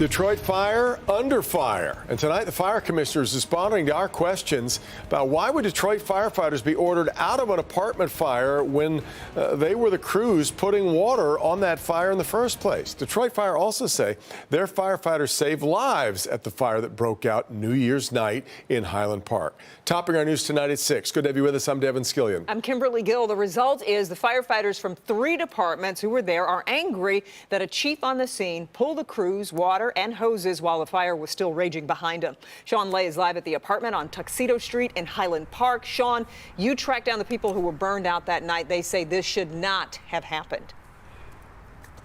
Detroit fire under fire. And tonight, the fire commissioner is responding to our questions about why would Detroit firefighters be ordered out of an apartment fire when they were the crews putting water on that fire in the first place. Detroit Fire also say their firefighters saved lives at the fire that broke out New Year's night in Highland Park. Topping our news tonight at 6. Good to have you with us. I'm Devin Skillion. I'm Kimberly Gill. The result is the firefighters from 3 departments who were there are angry that a chief on the scene pulled the crews water and hoses while the fire was still raging behind him. Sean Lay is live at the apartment on Tuxedo Street in Highland Park. Sean, you tracked down the people who were burned out that night. They say this should not have happened.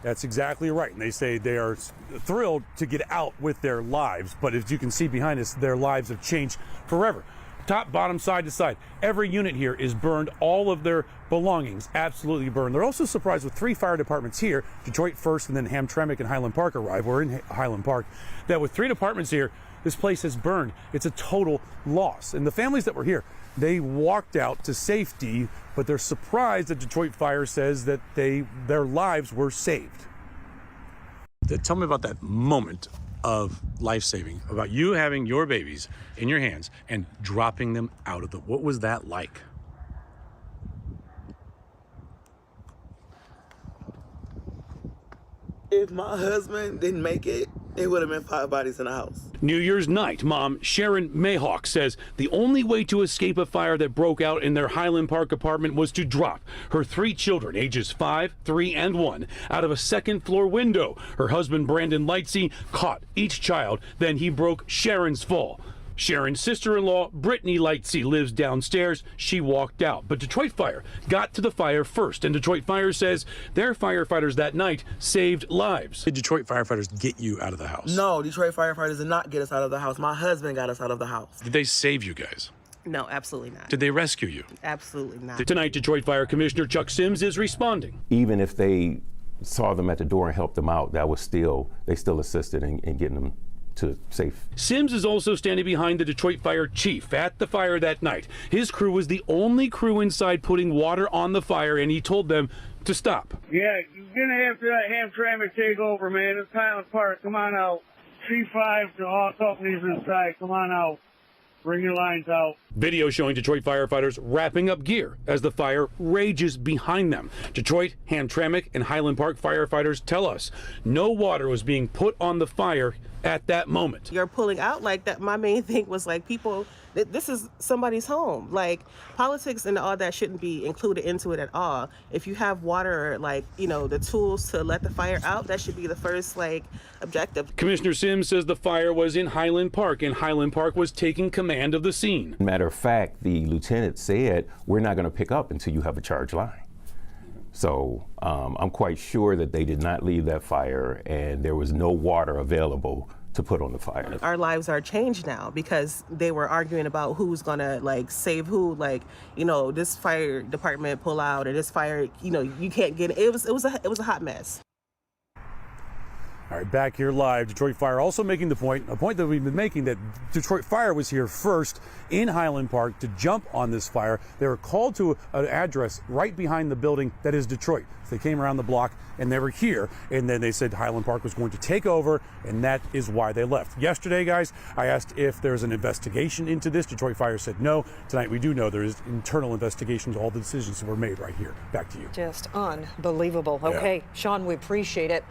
That's exactly right. And they say they are thrilled to get out with their lives. But as you can see behind us, their lives have changed forever. Top, bottom, side to side. Every unit here is burned. All of their belongings absolutely burned. They're also surprised with 3 fire departments here, Detroit first and then Hamtramck and Highland Park arrive. We're in Highland Park. That with 3 departments here, this place has burned. It's a total loss. And the families that were here, they walked out to safety, but they're surprised that Detroit Fire says that their lives were saved. Tell me about that moment of life-saving, about you having your babies in your hands and dropping them out of what was that like? If my husband didn't make it, it would have been 5 bodies in the house. New Year's night, mom Sharon Mayhawk says the only way to escape a fire that broke out in their Highland Park apartment was to drop her 3 children, ages 5, 3, and 1, out of a second-floor window. Her husband, Brandon Lightsey, caught each child, then he broke Sharon's fall. Sharon's sister-in-law, Brittany Lightsey, lives downstairs. She walked out. But Detroit Fire got to the fire first, and Detroit Fire says their firefighters that night saved lives. Did Detroit firefighters get you out of the house? No, Detroit firefighters did not get us out of the house. My husband got us out of the house. Did they save you guys? No, absolutely not. Did they rescue you? Absolutely not. Tonight, Detroit Fire Commissioner Chuck Sims is responding. Even if they saw them at the door and helped them out, they still assisted in getting them to safe. Sims is also standing behind the Detroit Fire chief at the fire that night. His crew was the only crew inside putting water on the fire, and he told them to stop. Yeah, you're gonna have to let Hamtramck take over, man. It's Highland Park. Come on out. 3-5 to all companies inside. Come on out. Bring your lines out. Video showing Detroit firefighters wrapping up gear as the fire rages behind them. Detroit, Hamtramck, and Highland Park firefighters tell us no water was being put on the fire at that moment. You're pulling out like that. My main thing was like, people, this is somebody's home. Like, politics and all that shouldn't be included into it at all. If you have water, like, the tools to let the fire out, that should be the first, objective. Commissioner Sims says the fire was in Highland Park, and Highland Park was taking command of the scene. Matter of fact, the lieutenant said, we're not going to pick up until you have a charge line. So I'm quite sure that they did not leave that fire and there was no water available to put on the fire. Our lives are changed now because they were arguing about who's gonna save who. This fire department pull out, or this fire, you can't get it. It was a hot mess. All right, back here live, Detroit Fire also making a point that we've been making, that Detroit Fire was here first in Highland Park to jump on this fire. They were called to an address right behind the building that is Detroit. So they came around the block and they were here, and then they said Highland Park was going to take over, and that is why they left. Yesterday, guys, I asked if there's an investigation into this. Detroit Fire said no. Tonight we do know there is internal investigations. All the decisions were made right here. Back to you. Just unbelievable. Okay, Sean, we appreciate it.